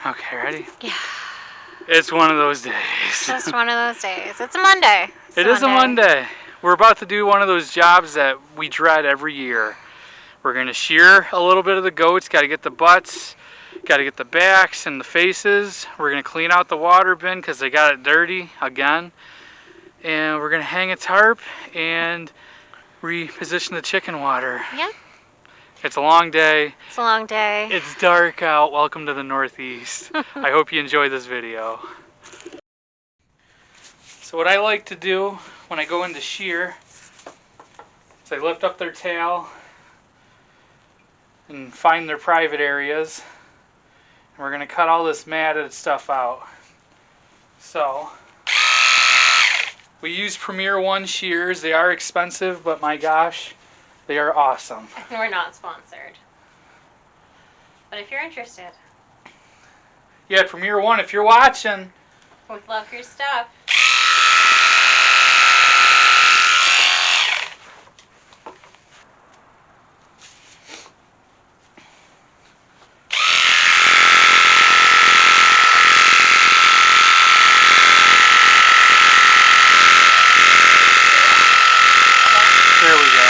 Okay, ready? Yeah. It's one of those days. Just one of those days. It's a Monday. It is a Monday. We're about to do one of those jobs that we dread every year. We're going to shear a little bit of the goats. Got to get the butts, got to get the backs and the faces. We're going to clean out the water bin because they got it dirty again. And we're going to hang a tarp and reposition the chicken water. Yep. It's a long day. It's a long day. It's dark out. Welcome to the Northeast. I hope you enjoy this video. So what I like to do when I go into shear is I lift up their tail and find their private areas. And we're going to cut all this matted stuff out. So we use Premier One shears. They are expensive, but my gosh, they are awesome. We're not sponsored. But if you're interested. Yeah, Premier One, if you're watching. We love your stuff. There we go.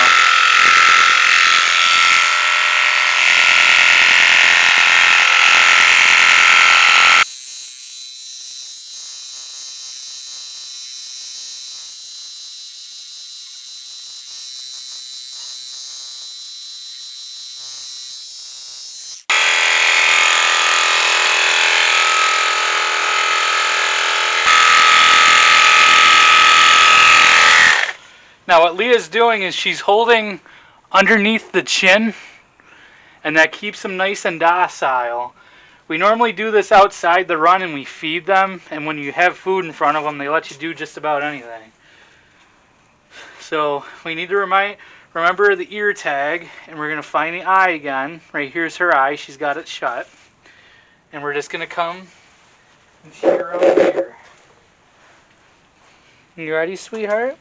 Now what Leah's doing is she's holding underneath the chin, and that keeps them nice and docile. We normally do this outside the run and we feed them, and when you have food in front of them they let you do just about anything. So we need to remember the ear tag, and we're going to find the eye again. Right here's her eye, she's got it shut. And we're just going to come and shear around here. You ready, sweetheart?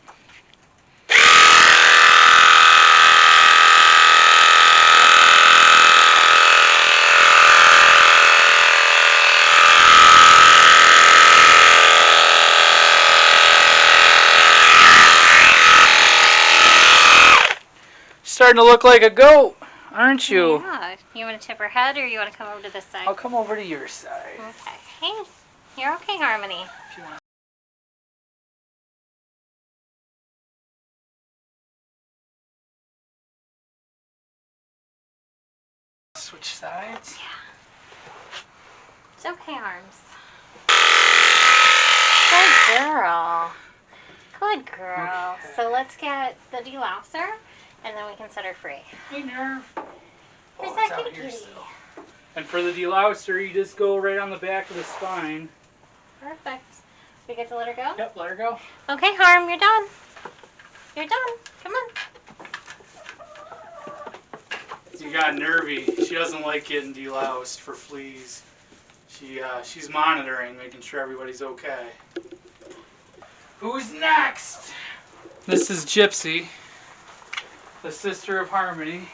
Starting to look like a goat, aren't you? Yeah. You want to tip her head or you want to come over to this side? I'll come over to your side. Okay. Hey, you're okay, Harmony. If you want. Switch sides. Yeah. It's okay, Arms. Good girl. Good girl. Okay. So let's get the delouser, and then we can set her free. Hey, Nerve. Where's Oh, that it's out kitty here kitty? still. And for the delouser, you just go right on the back of the spine. Perfect. We get to let her go? Yep, let her go. Okay, Harm, you're done. You're done. Come on. You got Nervy. She doesn't like getting deloused for fleas. She's monitoring, making sure everybody's okay. Who's next? This is Gypsy, the sister of Harmony.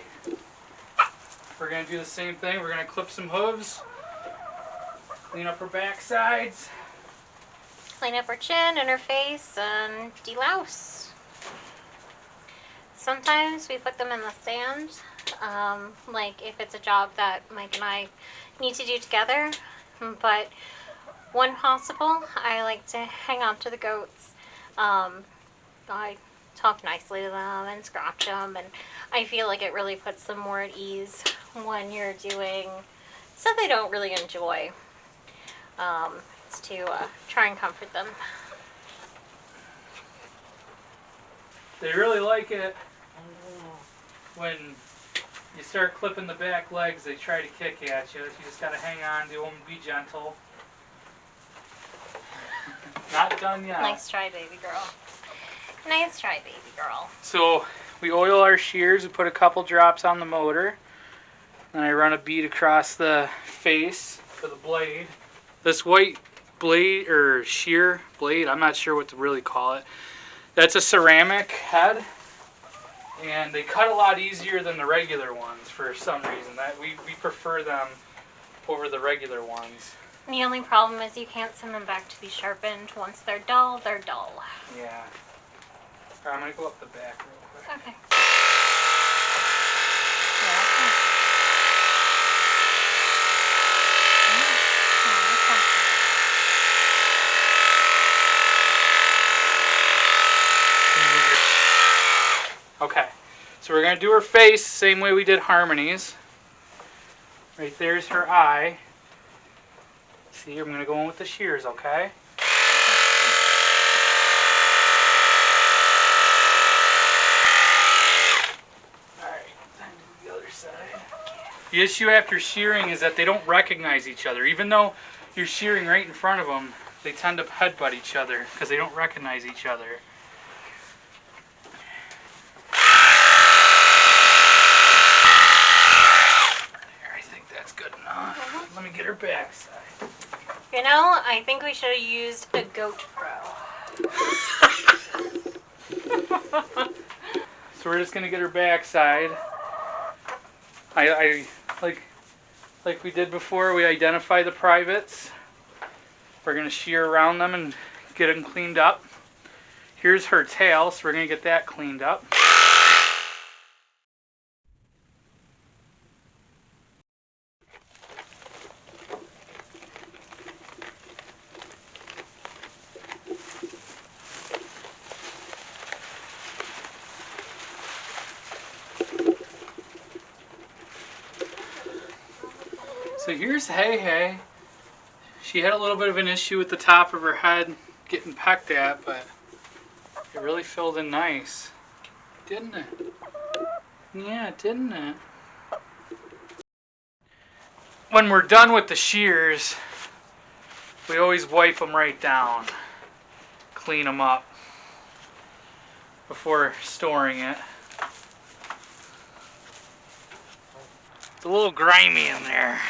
We're going to do the same thing. We're going to clip some hooves, clean up her backsides. Clean up her chin and her face and delouse. Sometimes we put them in the stand, like if it's a job that Mike and I need to do together. But when possible, I like to hang on to the goats. I talk nicely to them and scratch them, and I feel like it really puts them more at ease when you're doing stuff they don't really enjoy. It's to try and comfort them. They really like it when you start clipping the back legs. They try to kick at you. You just got to hang on to them, be gentle. Not done yet. Nice try, baby girl. Nice try, baby girl. So we oil our shears. We put a couple drops on the motor. And I run a bead across the face for the blade. This white blade, or shear blade, I'm not sure what to really call it. That's a ceramic head. And they cut a lot easier than the regular ones for some reason. That we prefer them over the regular ones. The only problem is you can't send them back to be sharpened. Once they're dull, they're dull. Yeah. Alright, I'm gonna go up the back real quick. Okay. Yeah, okay. Okay, so we're gonna do her face same way we did Harmony's. Right there's her eye. See, I'm gonna go in with the shears, okay? Alright, time to do the other side. The issue after shearing is that they don't recognize each other. Even though you're shearing right in front of them, they tend to headbutt each other because they don't recognize each other. Let me get her backside. You know, I think we should have used a Goat Pro. So we're just gonna get her backside. I like we did before. We identify the privates. We're gonna shear around them and get them cleaned up. Here's her tail, so we're gonna get that cleaned up. So here's Hey Hey. She had a little bit of an issue with the top of her head getting pecked at, but it really filled in nice. Didn't it? Yeah, didn't it? When we're done with the shears, we always wipe them right down. Clean them up before storing it. It's a little grimy in there.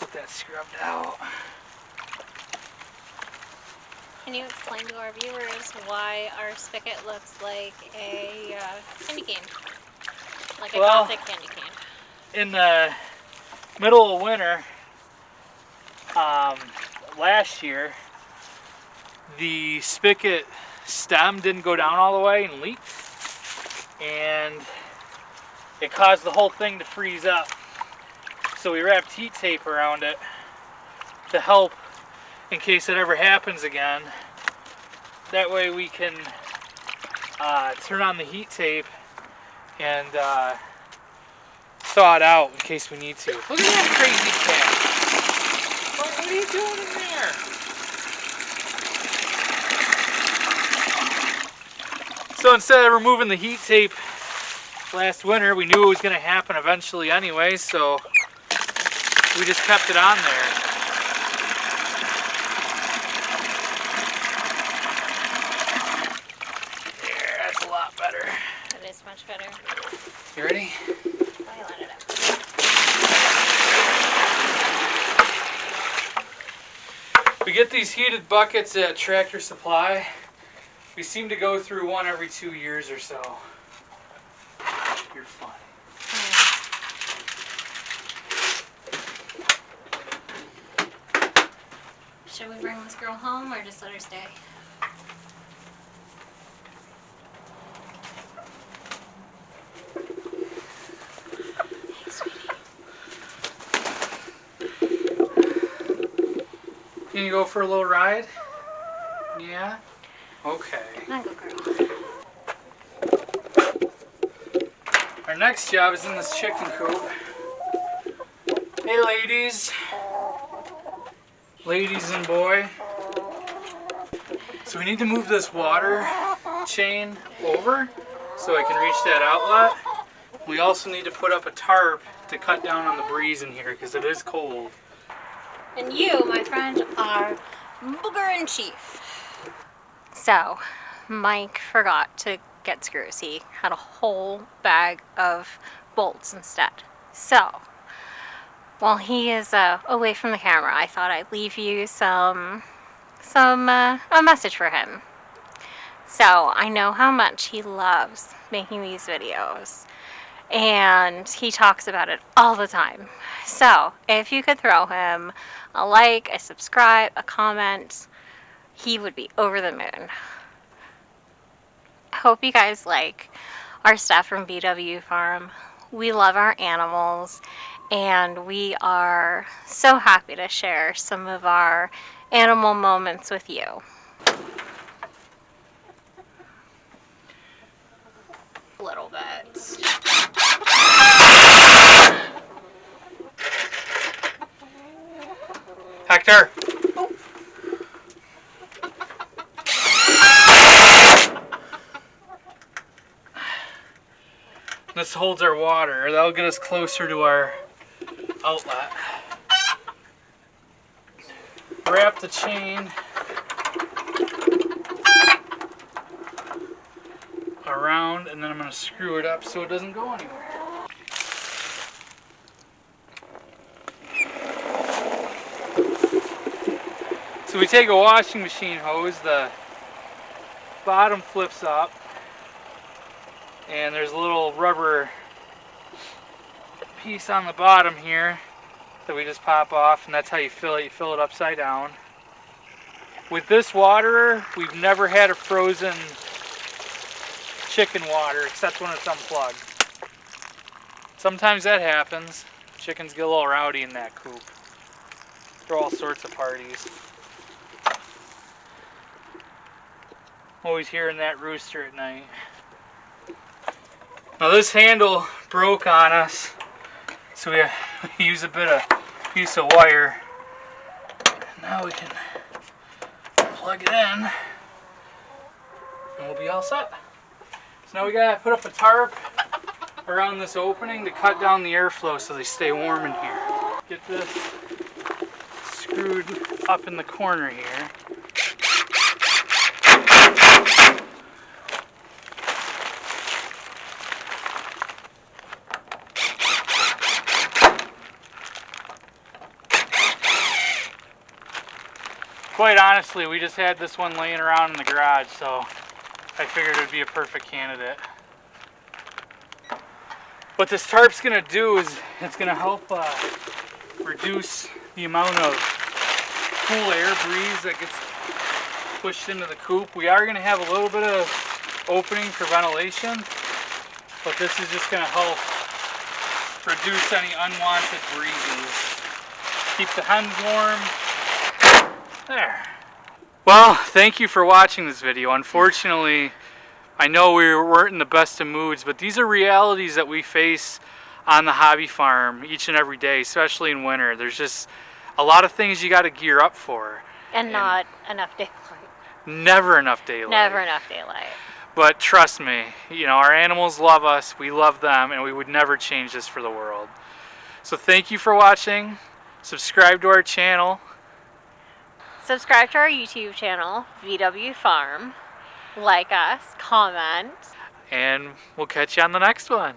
Get that scrubbed out. Can you explain to our viewers why our spigot looks like a candy cane? Like a gothic candy cane. In the middle of winter, last year, the spigot stem didn't go down all the way and leaked, and it caused the whole thing to freeze up. So we wrapped heat tape around it to help in case it ever happens again. That way we can turn on the heat tape and thaw it out in case we need to. Look at that crazy cat. What are you doing in there? So instead of removing the heat tape last winter, we knew it was going to happen eventually anyway, so we just kept it on there. There, that's a lot better. It is much better. You ready? I let it up. We get these heated buckets at Tractor Supply. We seem to go through one every 2 years or so. You're fine. Should we bring this girl home or just let her stay? Hey, sweetie. Can you go for a little ride? Yeah? Okay. Come on, go girl. Our next job is in this chicken coop. Hey ladies. Ladies and boy. So we need to move this water chain over so I can reach that outlet. We also need to put up a tarp to cut down on the breeze in here because it is cold. And you, my friend, are Booger in Chief. So, Mike forgot to get screws. He had a whole bag of bolts instead. So, while he is away from the camera, I thought I'd leave you a message for him. So, I know how much he loves making these videos. and he talks about it all the time. So if you could throw him a like, a subscribe, a comment, he would be over the moon. I hope you guys like our stuff from VW Farm. We love our animals, and we are so happy to share some of our animal moments with you. A little bit. Hector! This holds our water. That'll get us closer to our outlet. Wrap the chain around, and then I'm going to screw it up so it doesn't go anywhere. So we take a washing machine hose, the bottom flips up, and there's a little rubber piece on the bottom here that we just pop off, and that's how you fill it. You fill it upside down. With this waterer, we've never had a frozen chicken water except when it's unplugged. Sometimes that happens. Chickens get a little rowdy in that coop. Throw all sorts of parties. Always hearing that rooster at night. Now this handle broke on us, so we use a piece of wire. Now we can plug it in, and we'll be all set. So now we gotta put up a tarp around this opening to cut down the airflow so they stay warm in here. Get this screwed up in the corner here. Quite honestly, we just had this one laying around in the garage, so I figured it would be a perfect candidate. What this tarp's going to do is it's going to help reduce the amount of cool air breeze that gets pushed into the coop. We are going to have a little bit of opening for ventilation, but this is just going to help reduce any unwanted breezes. Keep the hens warm. There. Well, thank you for watching this video. Unfortunately, I know we weren't in the best of moods, but these are realities that we face on the hobby farm each and every day, especially in winter. There's just a lot of things you got to gear up for. And not enough daylight. Never enough daylight. Never enough daylight. But trust me, you know, our animals love us, we love them, and we would never change this for the world. So thank you for watching. Subscribe to our channel. Subscribe to our YouTube channel, VW Farm. Like us, comment. And we'll catch you on the next one.